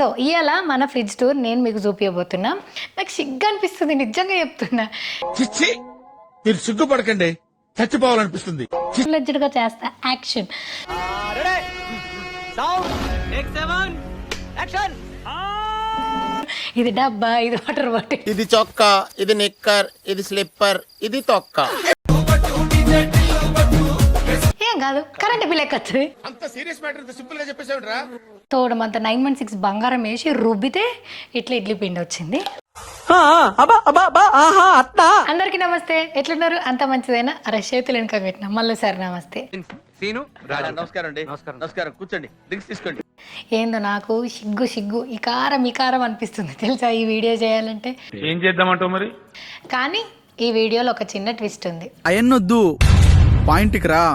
So ఇవాళ మన fridge tour నేను మీకు చూపించబోతున్నా. నాకు సిగ్గు అనిపిస్తుంది, నిజంగా చెప్తున్నా. మీరు సిగ్గుపడకండి, చచ్చిపోవాలనిపిస్తుంది. గా చేస్తా. యాక్షన్. ఇది డబ్బా, ఇది వాటర్ బాటిల్, ఇది చొక్కా, ఇది నిక్కర్, ఇది స్లిప్పర్, ఇది తొక్క. ఏం కాదు, కరెంట్ బిల్ ఎక్కచ్చు. అంత సీరియస్ మ్యాటర్ సింపుల్ గా చెప్పేసావురా. తోడమంత 916 బంగారం వేసి రుబ్బితే ఇట్లా ఇడ్లీ పిండి వచ్చింది. అందరికి నమస్తే, ఎట్లున్నారు? అంత మంచిదేనా? చేతులు వెనుక పెట్టినా. మళ్ళీ సార్ నమస్తే. నమస్కారం అండి. నమస్కారం, కూర్చోండి, డ్రింక్స్ తీసుకోండి. ఏందో నాకు సిగ్గు ఇకారం అనిపిస్తుంది తెలుసా ఈ వీడియో చేయాలంటే. ఏం చేద్దామంటావు మరి? కానీ ఈ వీడియోలో ఒక చిన్న ట్విస్ట్ ఉంది. అయన్నొద్దు, పాయింట్కి రా.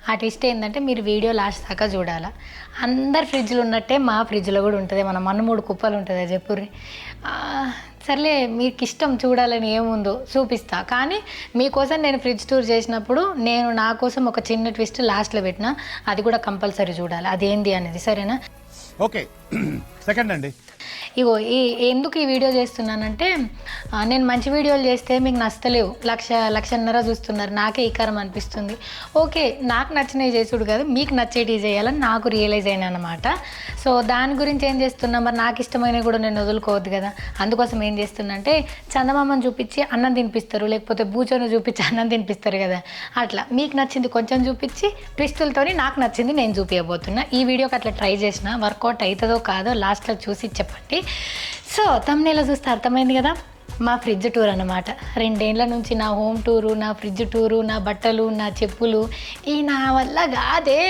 ఆ ట్విస్ట్ ఏంటంటే మీరు వీడియో లాస్ట్ దాకా చూడాలా. అందరు ఫ్రిడ్జ్లు ఉన్నట్టే మా ఫ్రిడ్జ్లో కూడా ఉంటుంది. మన 3 కుప్పలు ఉంటుంది చెప్పుర్రి. సర్లే, మీకు ఇష్టం చూడాలని ఏముందో చూపిస్తా. కానీ మీకోసం నేను ఫ్రిడ్జ్ టూర్ చేసినప్పుడు నేను నా కోసం ఒక చిన్న ట్విస్ట్ లాస్ట్లో పెట్టినా, అది కూడా కంపల్సరీ చూడాలి అదేంది అనేది. సరేనా? ఓకే, సెకండ్ అండి. ఇగో ఎందుకు ఈ వీడియో చేస్తున్నానంటే, నేను మంచి వీడియోలు చేస్తే మీకు నచ్చలేవు, లక్షన్నర చూస్తున్నారు, నాకే ఈకారం అనిపిస్తుంది. ఓకే, నాకు నచ్చినవి చేసుడు కాదు, మీకు నచ్చేటివి చేయాలని నాకు రియలైజ్ అయినా అనమాట. సో దాని గురించి ఏం చేస్తున్నా, మరి నాకు ఇష్టమైనవి కూడా నేను వదులుకోవద్దు కదా. అందుకోసం ఏం చేస్తున్నా అంటే, చందమామను చూపించి అన్నం తినిపిస్తారు, లేకపోతే బూచోను చూపించి అన్నం తినిపిస్తారు కదా, అట్లా మీకు నచ్చింది కొంచెం చూపించి ట్విస్టులతో నాకు నచ్చింది నేను చూపించబోతున్నా. ఈ వీడియోకి అట్లా ట్రై చేసిన, వర్కౌట్ అవుతుందో కాదో లాస్ట్లో చూసి చెప్పండి. సో తమ్నేలో చూస్తే అర్థమైంది కదా, మా ఫ్రిడ్జ్ టూర్ అన్నమాట. 2 ఏళ్ల నుంచి నా హోమ్ టూరు, నా ఫ్రిడ్జ్ టూరు, నా బట్టలు, నా చెప్పులు, ఈ నా వల్ల కాదే.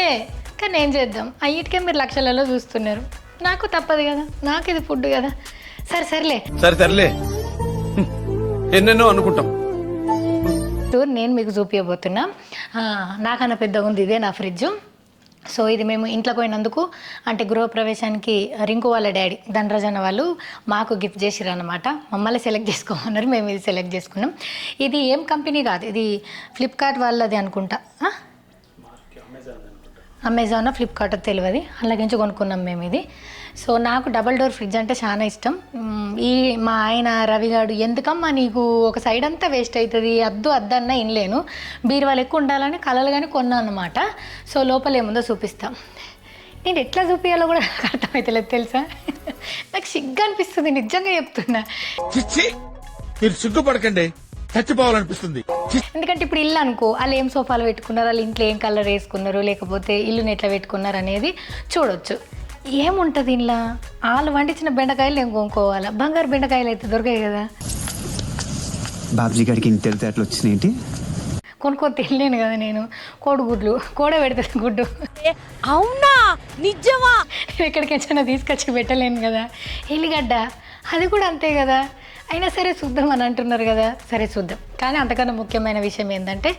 కానీ ఏం చేద్దాం, అన్నిటికే మీరు లక్షలలో చూస్తున్నారు. నాకు తప్పదు కదా, నాకు ఇది ఫుడ్ కదా. సర్లే ఎన్నెన్నో అనుకుంటాం. టూర్ నేను మీకు చూపించబోతున్నా. నాకన్నా పెద్దగా ఉంది ఇదే నా ఫ్రిడ్జ్. సో ఇది మేము ఇంట్లోకి పోయినందుకు, అంటే గృహప్రవేశానికి రింకు వాళ్ళ డాడీ ధనరాజన్న వాళ్ళు మాకు గిఫ్ట్ చేసిర్రు అనమాట. మమ్మల్ని సెలెక్ట్ చేసుకోమన్నారు, మేము ఇది సెలెక్ట్ చేసుకున్నాం. ఇది ఏం కంపెనీ కాదు, ఇది ఫ్లిప్కార్ట్ వాళ్ళది అనుకుంటా. అమెజాన్ ఫ్లిప్కార్ట్ తెలియదు, అలాగే కొనుక్కున్నాం మేము ఇది. సో నాకు డబల్ డోర్ ఫ్రిడ్జ్ అంటే చాలా ఇష్టం. మా ఆయన రవిగాడు, ఎందుకమ్మా నీకు ఒక సైడ్ అంతా వేస్ట్ అవుతుంది, అద్దన్నా ఇనలేను, బీరువాలు ఎక్కువ ఉండాలని కలలు కానీ కొన్నా అనమాట. సో లోపల ఏముందో చూపిస్తాం. నేను ఎట్లా చూపించాలో కూడా నాకు అర్థమవుతలేదు తెలుసా. నాకు సిగ్గు అనిపిస్తుంది, నిజంగా చెప్తున్నా. మీరు సిగ్గుపడకండి, చచ్చిపోవాలనిపిస్తుంది. ఎందుకంటే ఇప్పుడు ఇల్లు అనుకో, వాళ్ళు ఏం సోఫాలు పెట్టుకున్నారు, వాళ్ళ ఇంట్లో ఏం కలర్ వేసుకున్నారు, లేకపోతే ఇల్లుని ఎట్లా పెట్టుకున్నారు అనేది చూడొచ్చు. ఏముంటుంది ఇంట్లో, వాళ్ళు వండించిన బెండకాయలు ఏం కొనుక్కోవాలా, బంగారు బెండకాయలు అయితే దొరికాయి కదా. బాబ్జీ గారికి ఇంత అట్లా వచ్చినాయి, కొనుక్కొని తినలేను కదా నేను. కోడిగుడ్లు కోడ పెడుతుంది గుడ్డు. అవునా, నిజమా? ఎక్కడికి వచ్చినా తీసుకొచ్చి పెట్టలేను కదా. ఎల్లిగడ్డ అది కూడా అంతే కదా. అయినా సరే చూద్దాం అని అంటున్నారు కదా, సరే చూద్దాం. కానీ అంతకన్నా ముఖ్యమైన విషయం ఏంటంటే,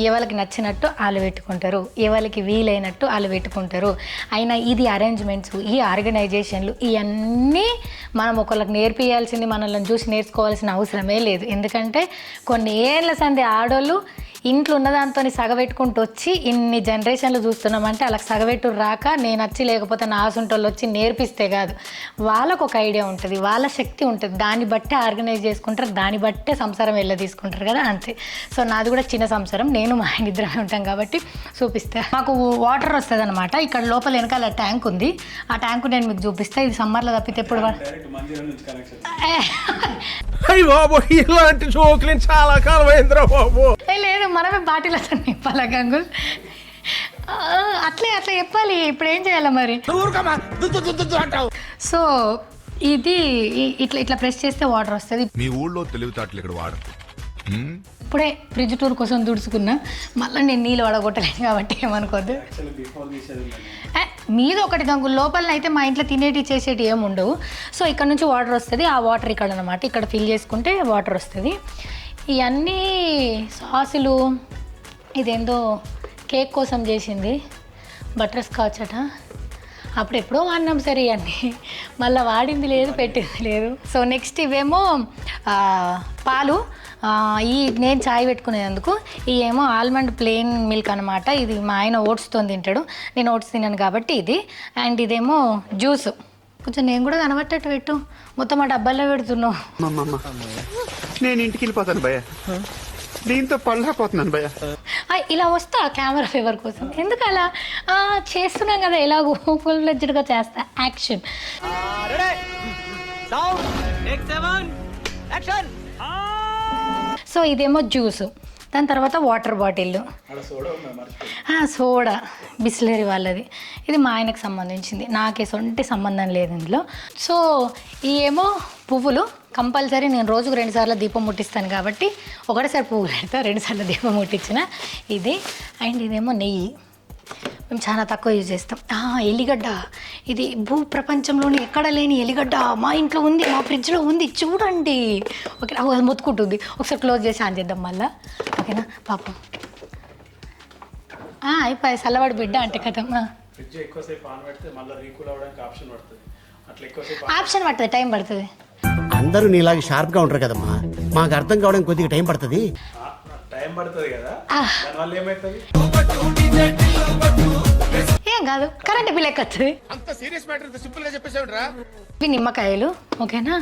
ఎవరికి నచ్చినట్టు వాళ్ళు పెట్టుకుంటారు, ఎవరికి వీలైనట్టు వాళ్ళు పెట్టుకుంటారు. అయినా ఇది అరేంజ్మెంట్స్, ఈ ఆర్గనైజేషన్లు ఇవన్నీ మనం ఒకళ్ళకి నేర్పియాల్సింది, మనల్ని చూసి నేర్చుకోవాల్సిన అవసరమే లేదు. ఎందుకంటే కొన్ని ఏళ్ళ సంది ఆడోళ్ళు ఇంట్లో ఉన్నదాంతో సగబెట్టుకుంటూ వచ్చి ఇన్ని జనరేషన్లు చూస్తున్నామంటే, వాళ్ళకి సగబెట్టు రాక నేను వచ్చి, లేకపోతే నా ఆసుంటోళ్ళు వచ్చి నేర్పిస్తే కాదు. వాళ్ళకు ఒక ఐడియా ఉంటుంది, వాళ్ళ శక్తి ఉంటుంది, దాన్ని బట్టే ఆర్గనైజ్ చేసుకుంటారు, దాన్ని బట్టే సంసారం వెళ్ళ తీసుకుంటారు కదా, అంతే. సో నాది కూడా చిన్న సంసారం, నేను మా ఆయన ఇద్దరమే ఉంటాం కాబట్టి చూపిస్తా. మాకు వాటర్ వస్తుంది అనమాట. ఇక్కడ లోపల వెనకాల ట్యాంక్ ఉంది, ఆ ట్యాంకు నేను మీకు చూపిస్తా. ఇది సమ్మర్లో తప్పితే ఎప్పుడు చాలా కాలం అయిందిరా బాబు. లేదు, మనమే బాటిల్ అసలు నింపాలా గంగుల్, అట్లా చెప్పాలి. ఇప్పుడు ఏం చేయాలి మరి? సో ఇది ఇట్లా ప్రెస్ చేస్తే వాటర్ వస్తుంది. మీ ఊళ్ళో తెలివితేటలు ఇక్కడ వాడరు. ఇప్పుడే ఫ్రిడ్జ్ టూర్ కోసం దుడుచుకున్నా, మళ్ళీ నేను నీళ్ళు వడగొట్టలేను కాబట్టి ఏమనుకోద్దు. మీద ఒకటి గంగులు, లోపల అయితే మా ఇంట్లో తినేటి చేసేటి ఏమి ఉండవు. సో ఇక్కడ నుంచి వాటర్ వస్తుంది, ఆ వాటర్ ఇక్కడ అనమాట, ఇక్కడ ఫిల్ చేసుకుంటే వాటర్ వస్తుంది. ఇవన్నీ సాసులు, ఇదేందో కేక్ కోసం చేసింది, బటర్ స్కాచ్ అట, అప్పుడు ఎప్పుడో వాడినాం సరే ఇవన్నీ, మళ్ళీ వాడింది లేదు, పెట్టింది లేదు. సో నెక్స్ట్ ఇవేమో పాలు, ఈ నేను చాయ్ పెట్టుకునేందుకు. ఈ ఏమో ఆల్మండ్ ప్లెయిన్ మిల్క్ అనమాట. ఇది మా ఆయన ఓట్స్తో తింటాడు, నేను ఓట్స్ తిన్నాను కాబట్టి ఇది. అండ్ ఇదేమో జ్యూస్, కొంచెం నేను కూడా కనబట్టేట్టు పెట్టు. మొత్తం ఆ డబ్బాల్లో పెడుతున్నావు. నేను ఇంటికి వెళ్ళిపోతాను భయ్య, దీంతో పళ్ళకపోతున్నాను భయ్య. ఇలా వస్తా కెమెరా ఫేవర్ కోసం. ఎందుకు అలా చేస్తున్నాం కదా, ఎలాగో ఫుల్ ఫ్లెడ్జ్డ్గా చేస్తా. యాక్షన్. సో ఇదేమో జ్యూసు, దాని తర్వాత వాటర్ బాటిల్, సోడా బిస్లరీ వాళ్ళది. ఇది మా ఆయనకు సంబంధించింది, నాకే సొంటి సంబంధం లేదు ఇందులో. సో ఈ ఏమో పువ్వులు కంపల్సరీ. నేను రోజుకు 2 సార్లు దీపం ముట్టిస్తాను కాబట్టి ఒకటేసారి పువ్వులు పెడతా, 2 సార్లు దీపం ముట్టించిన. ఇది అండ్ ఇదేమో నెయ్యి, మేము చాలా తక్కువ యూజ్ చేస్తాం. ఎల్లిగడ్డ, ఇది భూ ప్రపంచంలోని ఎక్కడ లేని ఎల్లిగడ్డ మా ఇంట్లో ఉంది, మా ఫ్రిడ్జ్లో ఉంది, చూడండి. ఓకే, అది మొత్తుకుంటుంది. ఒకసారి క్లోజ్ చేసి ఆన్ చేద్దాం మళ్ళా. ఓకేనా పాపం. అయిపోయి చల్లవాడు బిడ్డ అంటే కథం. ఆప్షన్ పడుతుంది, టైం పడుతుంది. అందరూ నీలాగా షార్ప్ గా ఉంటారు కదమ్మా, మాకు అర్థం కావడానికి కొద్దిగా టైం పడుతుంది. ఏం కాదు, కరెంట్ బిల్ ఎక్కచ్చు. అంత సీరియస్ మ్యాటర్ ఇంత సింపుల్ గా చెప్పేసావురా. ఇవి నిమ్మకాయలు. ఓకేనా?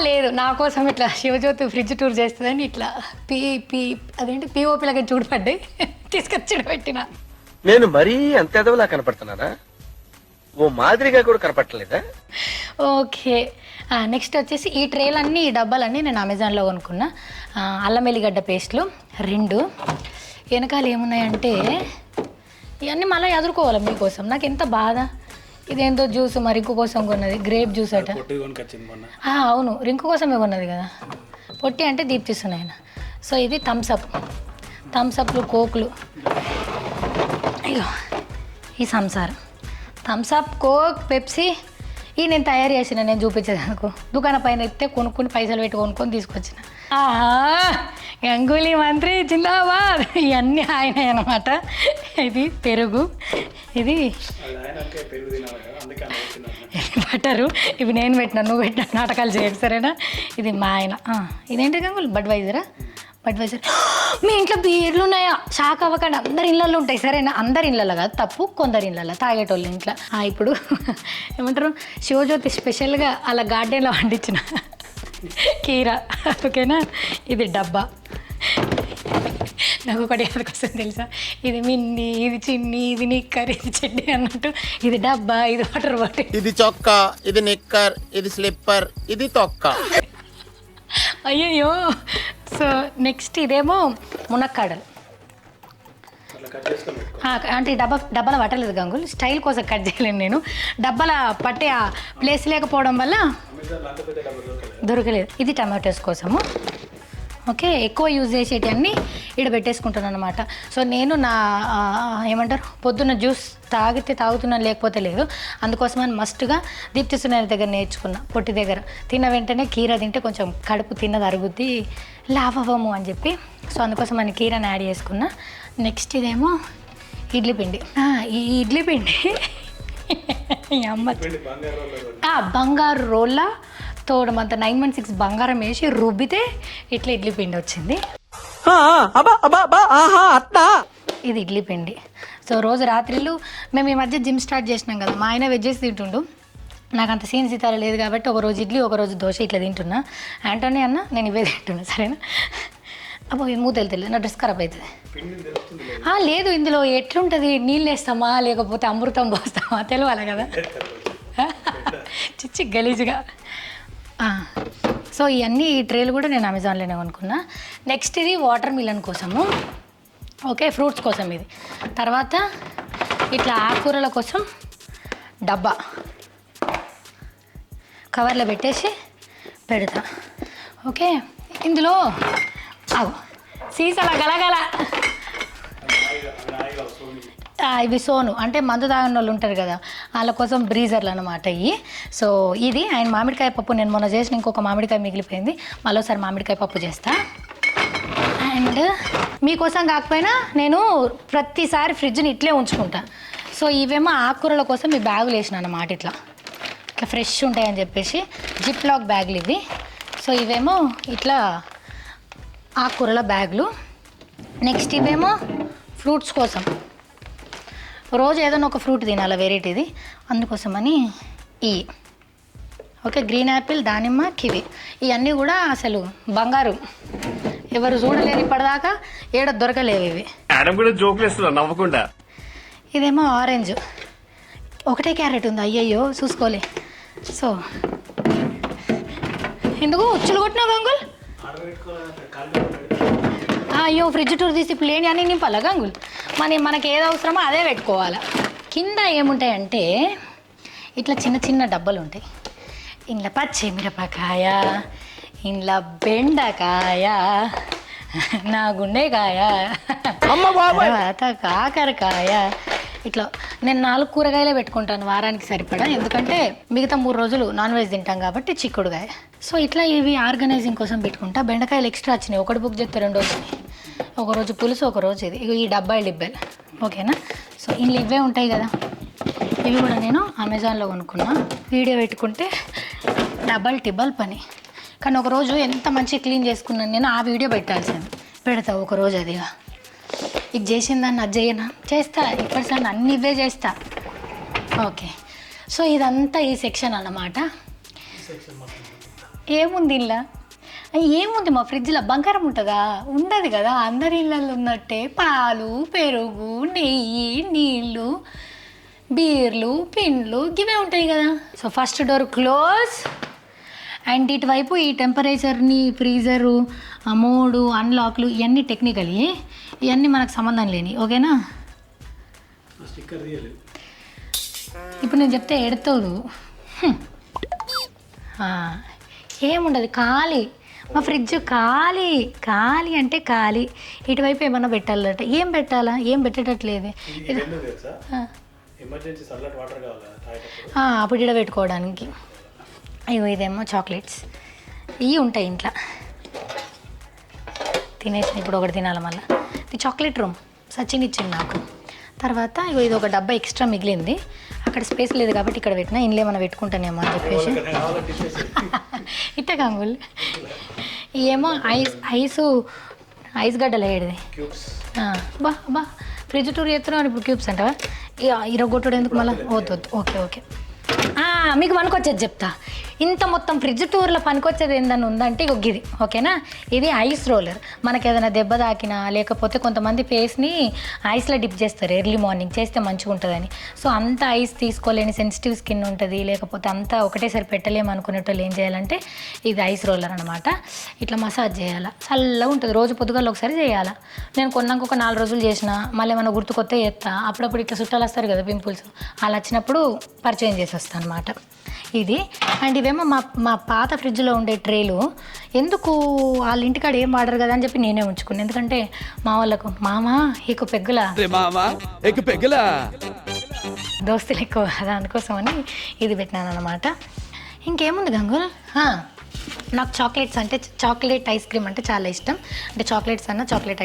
లేదు, నా కోసం ఇట్లా శివజ్యోతి ఫ్రిడ్జ్ టూర్ చేస్తుందని ఇట్లా అదేంటి పిఓపి లాగా చూడపడ్డాయి, తీసుకొచ్చి పెట్టిన. నేను మరీ అంత ఎదవలా కనపడుతున్నానా? ఓ మాదిరిగా కూడా కనపడలేదా? ఓకే, నెక్స్ట్ వచ్చేసి ఈ ట్రేలన్నీ, ఈ డబ్బాలన్నీ నేను అమెజాన్లో కొనుక్కున్నా. అల్లం ఎల్లిగడ్డ పేస్ట్లు 2. వెనకాల ఏమున్నాయంటే ఇవన్నీ మళ్ళీ ఎదుర్కోవాలి మీకోసం. నాకు ఎంత బాధ. ఇదేంతో జ్యూస్ మా రింకు కోసం కొన్నది, గ్రేప్ జ్యూస్ అట. అవును, రింకు కోసమే కొన్నది కదా. పొట్టి అంటే దీప్తిస్తున్నాయి ఆయన. సో ఇది థమ్స్అప్లు, కోక్లు. అయ్యో, ఈ సంసారం థమ్స్అప్, కోక్, పెప్సీ ఇవి నేను తయారు చేసిన, నేను చూపించేది అనుకో. దుకాణం పైన ఎత్తే కొనుక్కొని పైసలు పెట్టి కొనుక్కొని తీసుకొచ్చిన. గంగూలీ మంత్రి జిందాబాద్. ఇవన్నీ ఆయన అనమాట. ఇది పెరుగు, ఇది బటరు. ఇవి నేను పెట్టినా, నువ్వు పెట్టినా నాటకాలు చేయకు సరేనా. ఇది మా ఆయన. ఇదేంటి గంగులు? బడ్వైజర్. మీ ఇంట్లో బీర్లు ఉన్నాయా? షాక్ అవ్వకండి, అందరి ఇళ్ళల్లో ఉంటాయి సరేనా. అందరి ఇళ్ళల్లో కాదు, తప్పు, కొందరి ఇళ్ళల్లో తాగేటోళ్ళు ఇంట్లో. ఇప్పుడు ఏమంటారు, శివజ్యోతి స్పెషల్గా అలా గార్డెన్లో వండించిన కీర. ఓకేనా? ఇది డబ్బా. నాకు ఒకటి కోసం తెలుసా, ఇది మిన్ని, ఇది చిన్ని, ఇది నిక్కర్, ఇది చెడ్డి అన్నట్టు. ఇది డబ్బా, ఇది వాటర్ బాటిల్, ఇది చొక్కా, ఇది నిక్కర్, ఇది స్లిప్పర్, ఇది తొక్క. అయ్యయ్యో. సో నెక్స్ట్ ఇదేమో మునక్కాడలు. అంటే డబ్బాల పట్టలేదు గంగులు, స్టైల్ కోసం కట్ చేయలేను నేను. డబ్బాల పట్టే ఆ ప్లేస్ లేకపోవడం వల్ల దొరకలేదు. ఇది టమాటోస్ కోసము. ఓకే, ఎక్కువ యూజ్ చేసేటన్నీ ఇక్కడ పెట్టేసుకుంటాను అనమాట. సో నేను నా ఏమంటారు, పొద్దున్న జ్యూస్ తాగుతున్నాను, లేకపోతే లేదు. అందుకోసమని మస్ట్గా దీప్తిస్తున్న దగ్గర నేర్చుకున్నా, పొట్టి దగ్గర. తిన్న వెంటనే కీర తింటే కొంచెం కడుపు తిన్నది అరుగుద్ది, లాభవము అని చెప్పి. సో అందుకోసం అని కీరని యాడ్ చేసుకున్నా. నెక్స్ట్ ఇదేమో ఇడ్లీ పిండి. ఈ ఇడ్లీ పిండి అమ్మ బంగారు రోళ్ళ తోడమంత 916 బంగారం వేసి రుబ్బితే ఇట్లా ఇడ్లీ పిండి వచ్చింది. ఇది ఇడ్లీ పిండి. సో రోజు రాత్రిళ్ళు మేము ఈ మధ్య జిమ్ స్టార్ట్ చేసినాం కదా, మా ఆయన వెజ్జెస్ తింటుండు. నాకు అంత సీన్ సీతార లేదు కాబట్టి ఒకరోజు ఇడ్లీ, ఒకరోజు దోశ ఇట్లా తింటున్నా. యాంటోనీ అన్న నేను ఇవే తింటున్నా సరేనా. అబ్బో మూతలు తెలియదు, నా డ్రెస్ ఖరాబ్ అవుతుంది. లేదు, ఇందులో ఎట్లుంటుంది, నీళ్ళు వేస్తామా లేకపోతే అమృతం పోస్తామా తెలియాలి కదా. చిచ్చి గలీజ్గా. సో ఇవన్నీ ఈ ట్రేలు కూడా నేను అమెజాన్లోనే కొనుక్కున్నా. నెక్స్ట్ ఇది వాటర్ మిలన్ కోసము. ఓకే, ఫ్రూట్స్ కోసం ఇది. తర్వాత ఇట్లా ఆకుకూరల కోసం డబ్బా కవర్లో పెట్టేసి పెడతా. ఓకే, ఇందులో సీసాల గలగల ఇవి సోను అంటే మందు తాగిన వాళ్ళు ఉంటారు కదా, వాళ్ళ కోసం బ్రీజర్లు అనమాట ఇవి. సో ఇది ఆయన మామిడికాయ పప్పు, నేను మొన్న చేసిన ఇంకొక మామిడికాయ మిగిలిపోయింది, మరోసారి మామిడికాయ పప్పు చేస్తా. అండ్ మీకోసం కాకపోయినా నేను ప్రతిసారి ఫ్రిడ్జ్ని ఇట్లే ఉంచుకుంటా. సో ఇవేమో ఆకుకూరల కోసం ఈ బ్యాగులు వేసిన అన్నమాట, ఇట్లా ఇట్లా ఫ్రెష్ ఉంటాయని చెప్పేసి జిప్ లాక్ బ్యాగులు ఇవి. సో ఇవేమో ఇట్లా ఆకుకూరల బ్యాగులు. నెక్స్ట్ ఇవేమో ఫ్రూట్స్ కోసం. రోజు ఏదైనా ఒక ఫ్రూట్ తినాలి వెరైటీది, అందుకోసమని ఈ ఓకే గ్రీన్ యాపిల్, దానిమ్మ, కివి ఇవన్నీ కూడా అసలు బంగారు, ఎవరు చూడలేరు ఇప్పటిదాకా, ఏడ దొరకలేవు ఇవి. మేడం కూడా జోకులు వేస్తున్నా నవ్వకుండా. ఇదేమో ఆరెంజ్, ఒకటే క్యారెట్ ఉంది, అయ్యయ్యో చూసుకోలే. సో ఎందుకు ఉచ్చులు కొట్టినావు గంగుల్? అయ్యో ఫ్రిడ్జ్ టూర్ తీసి ప్లేన్ అని నింపాలా గంగుల్? మనకి ఏది అవసరమో అదే పెట్టుకోవాలి. కింద ఏముంటాయంటే ఇట్లా చిన్న చిన్న డబ్బాలు ఉంటాయి. ఇంట్లో పచ్చిమిరపకాయ, ఇంట్లో బెండకాయ, నా గుండెకాయ, తర్వాత కాకరకాయ, ఇట్లా నేను 4 కూరగాయలే పెట్టుకుంటాను వారానికి సరిపడా, ఎందుకంటే మిగతా 3 రోజులు నాన్ వెజ్ తింటాం కాబట్టి చిక్కుడుగాయ. సో ఇట్లా ఇవి ఆర్గనైజింగ్ కోసం పెట్టుకుంటా. బెండకాయలు ఎక్స్ట్రా వచ్చినాయి, ఒకటి బుక్ చేస్తే 2 వచ్చినాయి, ఒకరోజు పులుసు ఒకరోజు ఇది. ఈ డబ్బాలు ఓకేనా. సో ఇంట్లో ఇవే ఉంటాయి కదా, ఇవి కూడా నేను అమెజాన్లో కొనుక్కున్నా. వీడియో పెట్టుకుంటే డబల్ టిబల్ పని, కానీ ఒకరోజు ఎంత మంచిగా క్లీన్ చేసుకున్నాను నేను, ఆ వీడియో పెట్టాల్సింది. పెడతా ఒకరోజు అదిగా. ఇది చేసిందాన్ని అది చేయనా, చేస్తా ఇప్పటిసారి అన్ని ఇవే చేస్తా. ఓకే, సో ఇదంతా ఈ సెక్షన్ అన్నమాట. ఏముంది ఇలా, ఏముంది మా ఫ్రిడ్జ్లో బంగారం ఉంటుందా? ఉండదు కదా, అందరి ఇళ్ళల్లో ఉన్నట్టే పాలు, పెరుగు, నెయ్యి, నీళ్ళు, బీర్లు, పిండ్లు ఇవే ఉంటాయి కదా. So first door close. And ఇటువైపు ఈ టెంపరేచర్ని, ఫ్రీజరు, మోడు, అన్లాక్లు ఇవన్నీ టెక్నికల్, ఇవన్నీ మనకు సంబంధం లేని. ఓకేనా, ఇప్పుడు నేను చెప్తే ఎడతావు. ఏముండదు, ఖాళీ మా ఫ్రిడ్జ్, ఖాళీ ఖాళీ అంటే ఖాళీ. ఇటువైపు ఏమన్నా పెట్టాలట, ఏం పెట్టాలా, ఏం పెట్టేటట్లేదు. అప్పుడు ఇక్కడ పెట్టుకోవడానికి. అయ్యో ఇదేమో చాక్లెట్స్, ఇవి ఉంటాయి ఇంట్లో. తినేసిన ఇప్పుడు ఒకటి తినాలి మళ్ళీ. ఇది చాక్లెట్ రూమ్ సచిన్ ఇచ్చింది నాకు. తర్వాత ఇగో ఇది ఒక డబ్బా ఎక్స్ట్రా మిగిలింది, అక్కడ స్పేస్ లేదు కాబట్టి ఇక్కడ పెట్టినా, ఇంట్లో ఏమైనా పెట్టుకుంటానేమో అని చెప్పేసి. ఇట్ట గంగుల్ ఏమో ఐస్ గడ్డలు వేయడిది. బా ఫ్రిడ్జ్ టూర్ చేస్తున్నావు ఇప్పుడు, క్యూబ్స్ అంటావా? ఇరగొట్టుడు ఎందుకు మళ్ళీ? వద్దు. ఓకే మీకు పనికొచ్చేది చెప్తా. ఇంత మొత్తం ఫ్రిడ్జ్ టూర్లో పనికొచ్చేది ఏందని ఉందంటే ఇక ఇది. ఓకేనా, ఇది ఐస్ రోలర్. మనకి ఏదైనా దెబ్బ తాకినా, లేకపోతే కొంతమంది ఫేస్ని ఐస్లో డిప్ చేస్తారు ఎర్లీ మార్నింగ్, చేస్తే మంచిగా ఉంటుందని. సో అంత ఐస్ తీసుకోలేని సెన్సిటివ్ స్కిన్ ఉంటుంది, లేకపోతే అంతా ఒకటేసారి పెట్టలేము అనుకునేటోళ్ళు ఏం చేయాలంటే ఇది ఐస్ రోలర్ అనమాట. ఇట్లా మసాజ్ చేయాలి, చల్లగా ఉంటుంది. రోజు పొద్దుగాల ఒకసారి చేయాలి. నేను కొన్నాక ఒక 4 రోజులు చేసిన, మళ్ళీ ఏమైనా గుర్తుకొత్త చేస్తా. అప్పుడప్పుడు ఇట్లా చుట్టాలు వస్తారు కదా పింపుల్స్, అలా వచ్చినప్పుడు పరిచయం చేసి వస్తాను అనమాట ఇది. అండ్ ఇవేమో మా పాత ఫ్రిడ్జ్లో ఉండే ట్రేలు. ఎందుకు వాళ్ళ ఇంటికాడ ఏం వాడరు కదా అని చెప్పి నేనే ఉంచుకున్నాను, ఎందుకంటే మా వాళ్ళకు మామా ఎక్కువ పెగ్గులా దోస్తులు ఎక్కువ కదా, అందుకోసమని ఇది పెట్టినాను అనమాట. ఇంకేముంది గంగుల్, నాకు చాక్లెట్స్ అంటే, చాక్లెట్ ఐస్ క్రీమ్ అంటే చాలా ఇష్టం. అంటే చాక్లెట్స్ అన్న, చాక్లెట్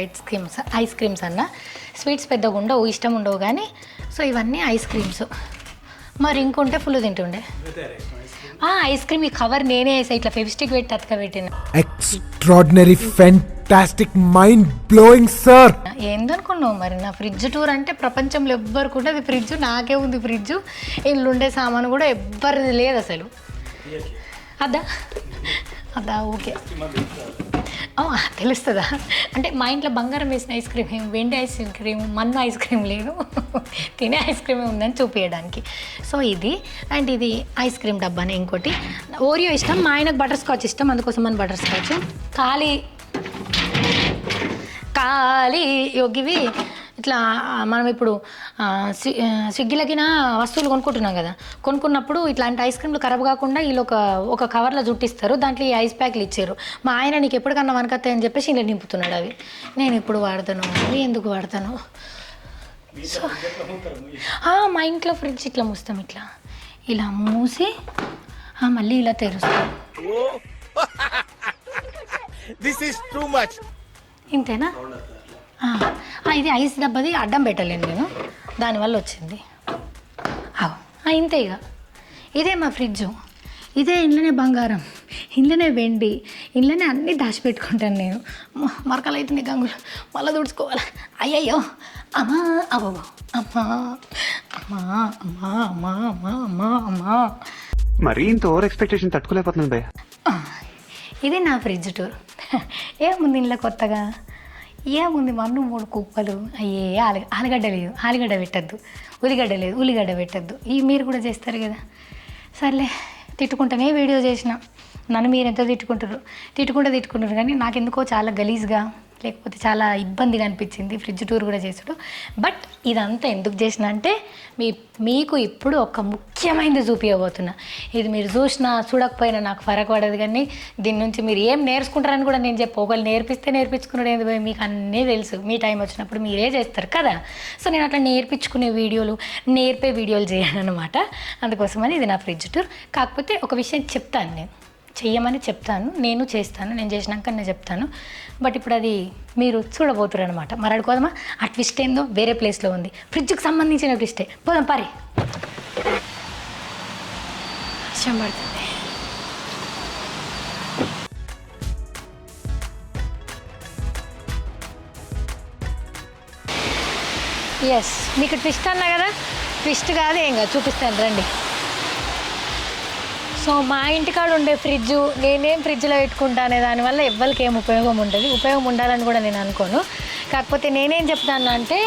ఐస్ క్రీమ్స్ అన్న. స్వీట్స్ పెద్దగా ఉండవు, ఇష్టం ఉండవు, కానీ సో ఇవన్నీ ఐస్ క్రీమ్స్. మరి ఇంకుంటే ఫుల్ తింటుండే. ఐస్ క్రీమ్ ఈ కవర్ నేనే వేసా, ఇట్లా ఫెవిస్టిక్ పెట్టి అతక పెట్టిన. Extraordinary, fantastic, mind blowing sir. ఏందనుకున్నావు మరి, నా ఫ్రిడ్జ్ టూర్ అంటే ప్రపంచంలో ఎవ్వరికి ఉండదు ఫ్రిడ్జ్, నాకే ఉంది ఫ్రిడ్జ్. ఇంట్లో ఉండే సామాను కూడా ఎవ్వరిది లేదు అసలు. అదా ఓకే, తెలుస్తుందా? అంటే మా ఇంట్లో బంగారం వేసిన ఐస్ క్రీమ్, వెండి ఐస్ క్రీమ్, మన్ను ఐస్ క్రీమ్ లేదు, తినే ఐస్ క్రీమే ఉందని చూపించడానికి. సో ఇది. అండ్ ఇది ఐస్ క్రీమ్ డబ్బానే. ఇంకోటి ఓరియో ఇష్టం, మా ఆయనకు బటర్ స్కాచ్ ఇష్టం, అందుకోసం అని బటర్ స్కాచ్. ఖాళీ యోగివి ఇట్లా మనం ఇప్పుడు స్విగ్గీలకి వస్తువులు కొనుక్కుంటున్నాం కదా, కొనుక్కున్నప్పుడు ఇట్లాంటి ఐస్ క్రీమ్లు ఖరాబ్ కాకుండా వీళ్ళు ఒక కవర్లో జుట్టిస్తారు, దాంట్లో ఈ ఐస్ ప్యాక్లు ఇచ్చారు. మా ఆయన నీకు ఎప్పటికన్నా వనకత్తాయి అని చెప్పేసి ఇలా నింపుతున్నాడు అవి. నేను ఇప్పుడు వాడతాను, ఎందుకు వాడతాను? సో మా ఇంట్లో ఫ్రిడ్జ్ ఇట్లా మూస్తాం, ఇట్లా ఇలా మూసి మళ్ళీ ఇలా తెరుస్తాం. ఇంతేనా? ఇది ఐస్ డబ్బాది అడ్డం పెట్టలేను నేను, దానివల్ల వచ్చింది. ఇంతే ఇక. ఇదే మా ఫ్రిడ్జు. ఇదే ఇంట్లోనే బంగారం, ఇంట్లోనే వెండి, ఇంట్లోనే అన్నీ దాచిపెట్టుకుంటాను నేను. మరకలు అవుతుంది గంగులు, మళ్ళీ తుడుచుకోవాలి. అయ్యయ్యో అమ్మా అవ్వ అమ్మా అమ్మా అమ్మా అమ్మా అమ్మా అమ్మా అమ్మా. మరీ ఇంత ఓవర్ ఎక్స్పెక్టేషన్ తట్టుకోలేకపోతున్నాను భయ్య. ఇది నా ఫ్రిడ్జ్ టూర్. ఏముంది ఇంట్లో కొత్తగా, ఏముంది మన్ను 3 కుప్పలు, అయ్యే ఆలుగడ్డ లేదు, ఆలుగడ్డ పెట్టద్దు, ఉల్లిగడ్డ లేదు, ఉల్లిగడ్డ పెట్టద్దు. ఇవి మీరు కూడా చేస్తారు కదా. సర్లే, తిట్టుకుంటానే వీడియో చేసిన. నన్ను మీరు ఎంతో తిట్టుకుంటారు కానీ నాకు ఎందుకో చాలా గలీజ్గా, లేకపోతే చాలా ఇబ్బందిగా అనిపించింది ఫ్రిడ్జ్ టూర్ కూడా చేసుడు. బట్ ఇదంతా ఎందుకు చేసిన అంటే మీకు ఇప్పుడు ఒక ముఖ్యమైనది చూపించబోతున్నా. ఇది మీరు చూసినా చూడకపోయినా నాకు ఫరక్ పడదు, కానీ దీని నుంచి మీరు ఏం నేర్చుకుంటారని కూడా నేను చెప్పు. ఒకళ్ళు నేర్పిస్తే నేర్పించుకున్నాడు ఏంది పోయి, మీకు అన్నీ తెలుసు. మీ టైం వచ్చినప్పుడు మీరే చేస్తారు కదా. సో నేను అట్లా నేర్పే వీడియోలు చేయను అనమాట. అందుకోసమని ఇది నా ఫ్రిడ్జ్ టూర్. కాకపోతే ఒక విషయం చెప్తాను, నేను చెయ్యమని చెప్తాను, నేను చేస్తాను, నేను చేసినాక నేను చెప్తాను. బట్ ఇప్పుడు అది మీరు చూడబోతున్నారు అనమాట. మరి అడుకోదమా, ఆ ట్విస్ట్ ఏందో వేరే ప్లేస్లో ఉంది, ఫ్రిడ్జ్కి సంబంధించిన ట్విస్టే. పోదాం పారి, వర్షం పడుతుంది. ఎస్, మీకు ట్విస్ట్ అన్నా కదా, ట్విస్ట్ కాదు ఏం కాదు, చూపిస్తాను రండి. సో మా ఇంటికాడ ఉండే ఫ్రిడ్జు నేనేం ఫ్రిడ్జ్లో పెట్టుకుంటా అనే దానివల్ల ఎవ్వరికి ఏం ఉపయోగం ఉండదు, ఉపయోగం ఉండాలని కూడా నేను అనుకోను. కాకపోతే నేనేం చెప్తాను అంటే,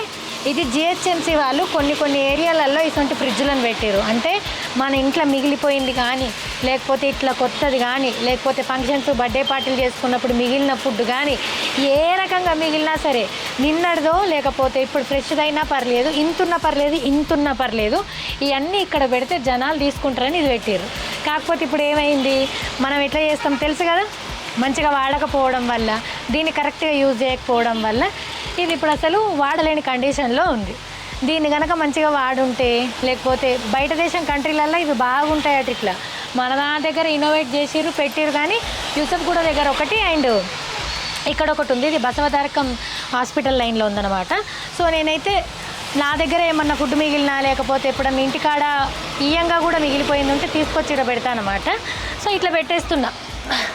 ఇది జిహెచ్ఎంసీ వాళ్ళు కొన్ని ఏరియాలలో ఇటువంటి ఫ్రిడ్జ్లను పెట్టారు. అంటే మన ఇంట్లో మిగిలిపోయింది కానీ, లేకపోతే ఇట్లా కొత్తది కానీ, లేకపోతే ఫంక్షన్స్ బర్త్డే పార్టీలు చేసుకున్నప్పుడు మిగిలిన ఫుడ్ కానీ, ఏ రకంగా మిగిలినా సరే, నిన్నటిదో లేకపోతే ఇప్పుడు ఫ్రెష్ది అయినా పర్లేదు, ఇంతున్నా పర్లేదు, ఇవన్నీ ఇక్కడ పెడితే జనాలు తీసుకుంటారని ఇది పెట్టారు. కాకపోతే ఇప్పుడు ఏమైంది, మనం ఎట్లా చేస్తాం తెలుసు కదా, మంచిగా వాడకపోవడం వల్ల, దీన్ని కరెక్ట్గా యూజ్ చేయకపోవడం వల్ల ఇది ఇప్పుడు అసలు వాడలేని కండిషన్లో ఉంది. దీన్ని కనుక మంచిగా వాడుంటే, లేకపోతే బయట దేశం కంట్రీలలో ఇవి బాగుంటాయట. ఇట్లా మన దగ్గర ఇన్నోవేట్ చేసిర్రు, పెట్టిరు. కానీ యూసఫ్గూడ దగ్గర ఒకటి అండ్ ఇక్కడ ఒకటి ఉంది. ఇది బసవతారకం హాస్పిటల్ లైన్లో ఉందన్నమాట. సో నేనైతే నా దగ్గర ఏమన్నా ఫుడ్ మిగిలినా, లేకపోతే ఎప్పుడన్నా ఇంటికాడ ఇయ్యంగా కూడా మిగిలిపోయింది ఉంటే తీసుకొచ్చి ఇక్కడ పెడతానమాట. సో ఇట్లా పెట్టేస్తున్నా,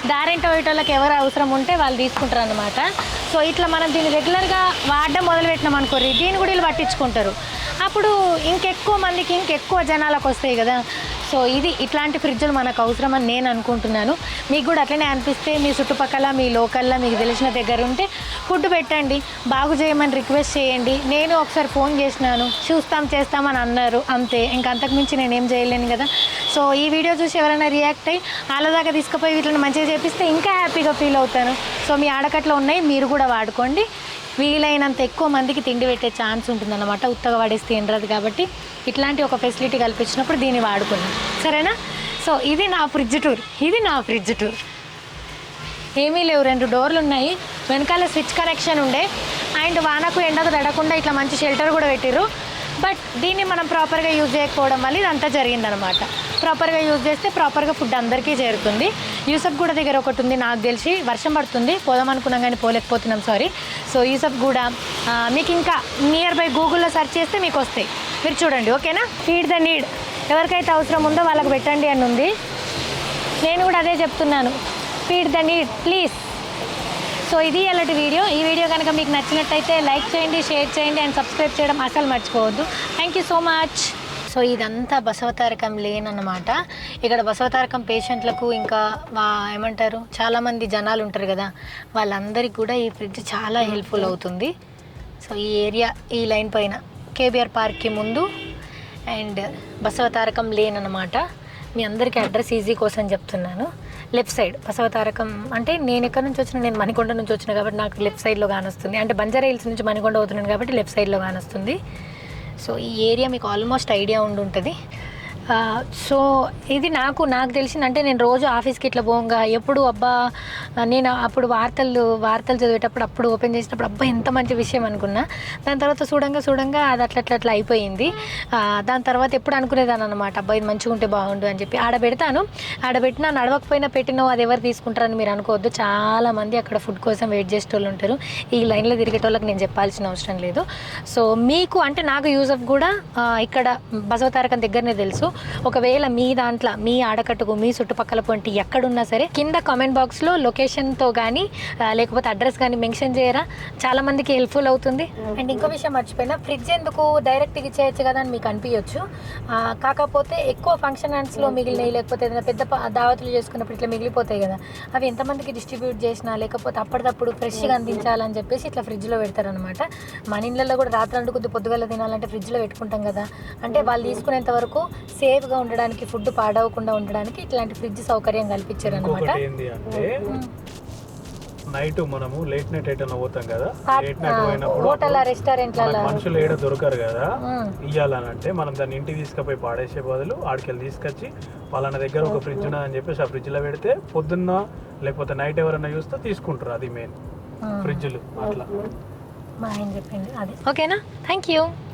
దారింట పోయేటోళ్ళకి ఎవరు అవసరం ఉంటే వాళ్ళు తీసుకుంటారు అన్నమాట. సో ఇట్లా మనం దీన్ని రెగ్యులర్గా వాడడం మొదలుపెట్టినాం అనుకోర్రి, దీన్ని కూడా వీళ్ళు పట్టించుకుంటారు. అప్పుడు ఇంకెక్కువ మందికి, ఇంకెక్కువ జనాలకు వస్తాయి కదా. సో ఇది ఇట్లాంటి ఫ్రిడ్జ్లు మనకు అవసరమని నేను అనుకుంటున్నాను. మీకు కూడా అట్లనే అనిపిస్తే మీ చుట్టుపక్కల, మీ లోకల్లో మీకు తెలిసిన దగ్గర ఉంటే ఫుడ్ పెట్టండి, బాగు చేయమని రిక్వెస్ట్ చేయండి. నేను ఒకసారి ఫోన్ చేసినాను, చేస్తామని అన్నారు, అంతే. ఇంకంతకుమించి నేనేం చేయలేను కదా. సో ఈ వీడియో చూసి ఎవరైనా రియాక్ట్ అయ్యి వాళ్ళ దాకా తీసుకుపోయి వీటిని మంచిగా చేపిస్తే ఇంకా హ్యాపీగా ఫీల్ అవుతాను. సో మీ ఆడకట్లో ఉన్నాయి, మీరు కూడా వాడుకోండి. వీలైనంత ఎక్కువ మందికి తిండి పెట్టే ఛాన్స్ ఉంటుందన్నమాట. ఉత్తగా వాడేస్తే తినరాదు కాబట్టి ఇట్లాంటి ఒక ఫెసిలిటీ కల్పించినప్పుడు దీన్ని వాడుకున్నాం, సరేనా. సో ఇది నా ఫ్రిడ్జ్ టూర్. ఏమీ లేవు, 2 డోర్లు ఉన్నాయి, వెనకాల స్విచ్ కనెక్షన్ ఉండే, అండ్ వానకు ఎండకు తడకుండా ఇట్లా మంచి షెల్టర్ కూడా పెట్టిర్రు. బట్ దీన్ని మనం ప్రాపర్గా యూజ్ చేయకపోవడం వల్ల ఇదంతా జరిగిందనమాట. ప్రాపర్గా యూజ్ చేస్తే ప్రాపర్గా ఫుడ్ అందరికీ చేరుతుంది. యూసఫ్గూడ దగ్గర ఒకటి ఉంది, నాకు తెలిసి వర్షం పడుతుంది, పోదాం అనుకున్నాం కానీ పోలేకపోతున్నాం, సారీ. సో యూసఫ్గూడ మీకు ఇంకా నియర్ బై గూగుల్లో సెర్చ్ చేస్తే మీకు వస్తాయి, మీరు చూడండి, ఓకేనా. ఫీడ్ ద నీడ్, ఎవరికైతే అవసరం ఉందో వాళ్ళకి పెట్టండి అని ఉంది. నేను కూడా అదే చెప్తున్నాను, feed the need please. So ఇది అలాంటి వీడియో. ఈ వీడియో కనుక మీకు నచ్చినట్టయితే లైక్ చేయండి, షేర్ చేయండి అండ్ సబ్స్క్రైబ్ చేయడం అసలు మర్చిపోవద్దు. Thank you so much. So ఇదంతా బసవతారకం లేన్ అన్నమాట. ఇక్కడ బసవతారకం పేషెంట్లకు ఇంకా ఏమంటారు, చాలామంది జనాలు ఉంటారు కదా, వాళ్ళందరికీ కూడా ఈ ఫ్రిడ్జ్ చాలా హెల్ప్ఫుల్ అవుతుంది. సో ఈ ఏరియా, ఈ లైన్ పైన కేబీఆర్ పార్క్కి ముందు అండ్ బసవతారకం లేన్ అన్నమాట. మీ అందరికీ అడ్రస్ ఈజీ కోసం చెప్తున్నాను. లెఫ్ట్ సైడ్ బసవతారకం అంటే నేను ఎక్కడి నుంచి వచ్చినా, నేను మణికొండ నుంచి వచ్చినా కాబట్టి నాకు లెఫ్ట్ సైడ్లో కానొస్తుంది. అంటే బంజారా హిల్స్ నుంచి మణికొండ అవుతున్నాను కాబట్టి లెఫ్ట్ సైడ్లో కానొస్తుంది. సో ఈ ఏరియా మీకు ఆల్మోస్ట్ ఐడియా ఉండుంటుంది. సో ఇది నాకు తెలిసింది. అంటే నేను రోజు ఆఫీస్కి ఇట్లా పోగా ఎప్పుడు అబ్బా, నేను అప్పుడు వార్తలు చదివేటప్పుడు అప్పుడు ఓపెన్ చేసినప్పుడు అబ్బా ఎంత మంచి విషయం అనుకున్నా. దాని తర్వాత చూడంగా అది అట్లా అయిపోయింది. దాని తర్వాత ఎప్పుడు అనుకునేదాన్ని అనమాట, అబ్బా ఇది మంచిగా ఉంటే బాగుండు అని చెప్పి ఆడబెట్టినా నడవకపోయినా పెట్టినో అది ఎవరు తీసుకుంటారని మీరు అనుకోవద్దు. చాలామంది అక్కడ ఫుడ్ కోసం వెయిట్ చేసేటోళ్ళు ఉంటారు. ఈ లైన్లో తిరిగేటోళ్ళకి నేను చెప్పాల్సిన అవసరం లేదు. సో మీకు అంటే నాకు యూసఫ్ కూడా ఇక్కడ బసవతారకం దగ్గరనే తెలుసు. ఒకవేళ మీ దాంట్లో మీ ఆడకట్టుకు మీ చుట్టుపక్కల పొంటి ఎక్కడున్నా సరే కింద కామెంట్ బాక్స్లో లొకేషన్తో కానీ లేకపోతే అడ్రస్ కానీ మెన్షన్ చేయరా, చాలా మందికి హెల్ప్ఫుల్ అవుతుంది. అండ్ ఇంకో విషయం మర్చిపోయినా, ఫ్రిడ్జ్ ఎందుకు డైరెక్ట్గా ఇచ్చేయచ్చు కదా అని మీకు అనిపించవచ్చు. కాకపోతే ఎక్కువ ఫంక్షన్ హాల్స్లో మిగిలినవి లేకపోతే ఏదైనా పెద్ద దావతులు చేసుకున్నప్పుడు ఇట్లా మిగిలిపోతాయి కదా, అవి ఎంతమందికి డిస్ట్రిబ్యూట్ చేసినా లేకపోతే అప్పటికప్పుడు ఫ్రెష్గా అందించాలని చెప్పేసి ఇట్లా ఫ్రిడ్జ్లో పెడతారనమాట. మన ఇళ్ళల్లో కూడా రాత్రి వండుకొద్ది పొద్దుగల తినాలంటే ఫ్రిడ్జ్లో పెట్టుకుంటాం కదా, అంటే వాళ్ళు తీసుకునేంత వరకు సేఫ్గా ఉండడానికి, ఫుడ్ పాడవకుండా ఉండడానికి ఇట్లాంటి ఫ్రిడ్జ్ సౌకర్యం కల్పించారు అనమాట. నైట్ మనము లేట్ నైట్ ఎటన్నా పోతాం కదా, లేట్ నైట్ పోయినప్పుడు హోటల్ రెస్టారెంట్లలో మనుషులు ఏడ దొరకరు కదా, ఇయ్యాలనంటే మనం దాన్ని ఇంటికి తీసుకుపోయి పాడేసే బదులు ఆడికెళ్ళి తీసుకొచ్చి వాళ్ళ దగ్గర ఒక ఫ్రిడ్జ్ ఉన్నదని చెప్పేసి ఆ ఫ్రిడ్జ్ లో పెడితే పొద్దున్న లేకపోతే నైట్ ఎవరైనా చూస్తే తీసుకుంటారు. అది మెయిన్ ఫ్రిడ్జ్లు అట్లా మా ఆయన చెప్పింది అదే. ఓకేనా, థ్యాంక్ యూ.